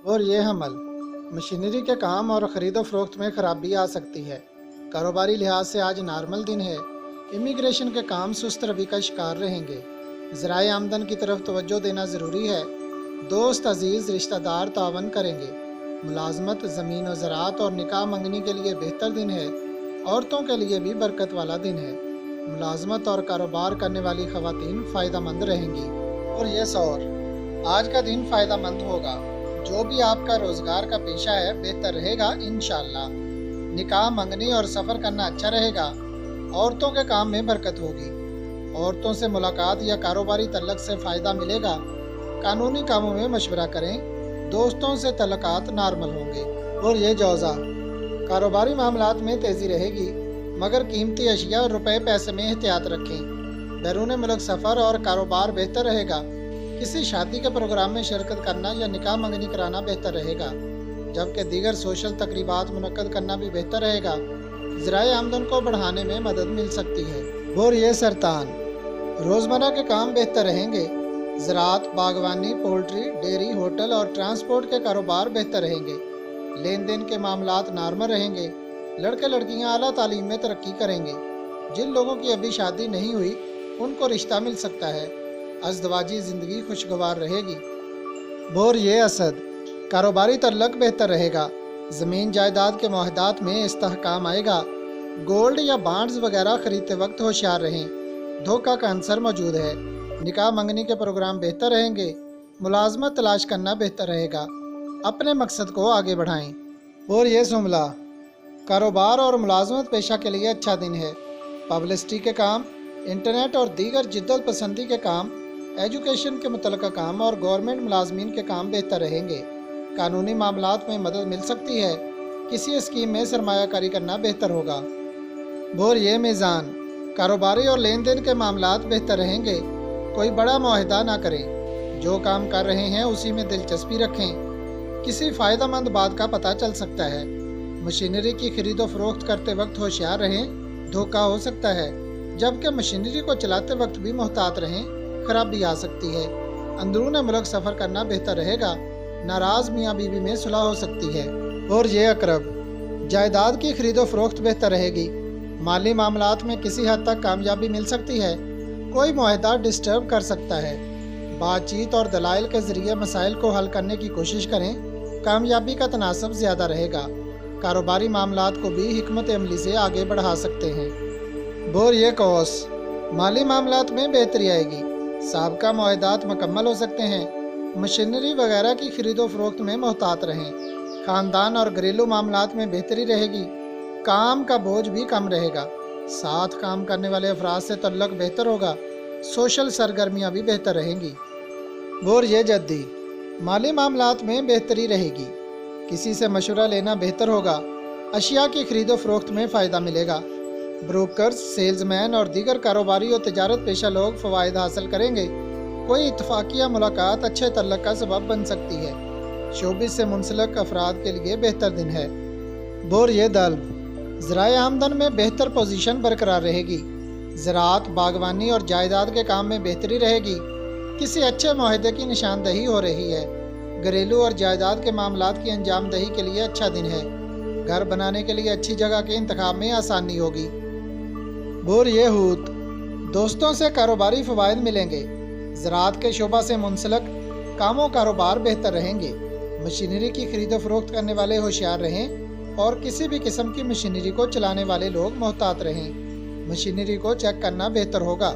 और ये हमल मशीनरी के काम और ख़रीदो फरोख्त में ख़राबी आ सकती है। कारोबारी लिहाज से आज नॉर्मल दिन है। इमिग्रेशन के काम सुस्त रवि का शिकार रहेंगे। ज़राए आमदन की तरफ तवज्जो देना ज़रूरी है। दोस्त अजीज़ रिश्तेदार तावन करेंगे। मुलाजमत, ज़मीन और ज़राअत और निकाह मंगनी के लिए बेहतर दिन है। औरतों के लिए भी बरकत वाला दिन है। मुलाजमत और कारोबार करने वाली ख़वातीन फ़ायदेमंद रहेंगी। और ये सौर आज का दिन फ़ायदेमंद होगा। जो भी आपका रोज़गार का पेशा है बेहतर रहेगा इंशाअल्लाह। निकाह मंगनी और सफ़र करना अच्छा रहेगा। औरतों के काम में बरकत होगी। औरतों से मुलाकात या कारोबारी तल्लक से फ़ायदा मिलेगा। कानूनी कामों में मशवरा करें। दोस्तों से तल्लकात नॉर्मल होंगे। और ये जौज़ा कारोबारी मामलात में तेज़ी रहेगी, मगर कीमती अशिया और रुपए पैसे में एहतियात रखें। बैरून मुल्क सफ़र और कारोबार बेहतर रहेगा। किसी शादी के प्रोग्राम में शिरकत करना या निकाह मंगनी कराना बेहतर रहेगा, जबकि दीगर सोशल तकरीबात मुनक्कद करना भी बेहतर रहेगा। ज़राए आमदन को बढ़ाने में मदद मिल सकती है। और ये सरतान रोज़मर्रा के काम बेहतर रहेंगे। ज़राअत, बागवानी, पोल्ट्री, डेयरी, होटल और ट्रांसपोर्ट के कारोबार बेहतर रहेंगे। लेन देन के मामलात नॉर्मल रहेंगे। लड़के लड़कियां आला तालीम में तरक्की करेंगे। जिन लोगों की अभी शादी नहीं हुई उनको रिश्ता मिल सकता है। अज़दवाजी ज़िंदगी खुशगवार रहेगी। और ये असद कारोबारी तल्लक बेहतर रहेगा। ज़मीन जायदाद के मुआहदात में इस्तेहकाम आएगा। गोल्ड या बॉन्ड्स वगैरह खरीदते वक्त होशियार रहें। धोखा का अंसर मौजूद है। निकाह मंगनी के प्रोग्राम बेहतर रहेंगे। मुलाजमत तलाश करना बेहतर रहेगा। अपने मकसद को आगे बढ़ाएं। और ये जुमला कारोबार और मुलाजमत पेशा के लिए अच्छा दिन है। पब्लिसिटी के काम, इंटरनेट और दीगर जिद्दत पसंदी के काम, एजुकेशन के मुतल्लिक़ काम और गवर्नमेंट मुलाजमीन के काम बेहतर रहेंगे। कानूनी मामलात में मदद मिल सकती है। किसी स्कीम में सरमायाकारी करना बेहतर होगा। और ये मीज़ान कारोबारी और लेन देन के मामलात बेहतर रहेंगे। कोई बड़ा मुआहदा ना करें। जो काम कर रहे हैं उसी में दिलचस्पी रखें। किसी फ़ायदेमंद बात का पता चल सकता है। मशीनरी की खरीदो फरोख्त करते वक्त होशियार रहें, धोखा हो सकता है। जबकि मशीनरी को चलाते वक्त भी मोहतात रहें, खराबी आ सकती है। अंदरून मुल्क सफ़र करना बेहतर रहेगा। नाराज़ मियाँ बीवी में सुलह हो सकती है। और ये अकरब जायदाद की खरीदो फरोख्त बेहतर रहेगी। माली मामलात में किसी हद तक कामयाबी मिल सकती है। कोई मुआहदा डिस्टर्ब कर सकता है। बातचीत और दलाइल के ज़रिए मसाइल को हल करने की कोशिश करें। कामयाबी का तनासब ज़्यादा रहेगा। कारोबारी मामलात को भी हिकमत अमली से आगे बढ़ा सकते हैं। और ये कौस माली मामलात में बेहतरी आएगी। साबका मुआहदात मुकम्मल हो सकते हैं। मशीनरी वगैरह की खरीदो फरोख्त में मोहतात रहें। ख़ानदान और घरेलू मामलात में बेहतरी रहेगी। काम का बोझ भी कम रहेगा। साथ काम करने वाले अफराद से तल्लक बेहतर होगा। सोशल सरगर्मियाँ भी बेहतर रहेंगी। और ये जद्दी माली मामलात में बेहतरी रहेगी। किसी से मशवरा लेना बेहतर होगा। अशिया की खरीदो फरोख्त में फ़ायदा मिलेगा। ब्रोकर्स, सेल्समैन और दीगर कारोबारी और तिजारत पेशा लोग फ़वाइद हासिल करेंगे। कोई इत्तफाकिया मुलाकात अच्छे तल्लक का सबब बन सकती है। शोबिस से मुंसलिक अफराद के लिए बेहतर दिन है। और ये दल्ब ज़राए आमदन में बेहतर पोजीशन बरकरार रहेगी। ज़राअत, बागवानी और जायदाद के काम में बेहतरी रहेगी। किसी अच्छे मुआहदे की निशानदही हो रही है। घरेलू और जायदाद के मामलात की अंजामदही के लिए अच्छा दिन है। घर बनाने के लिए अच्छी जगह के इंतखाब में आसानी होगी। और ये हूत दोस्तों से कारोबारी फ़वाइद मिलेंगे। ज़राअत के शोबा से मुंसलिक कामों कारोबार बेहतर रहेंगे। मशीनरी की खरीदो फरोख्त करने वाले होशियार रहें और किसी भी किस्म की मशीनरी को चलाने वाले लोग मोहतात रहें। मशीनरी को चेक करना बेहतर होगा।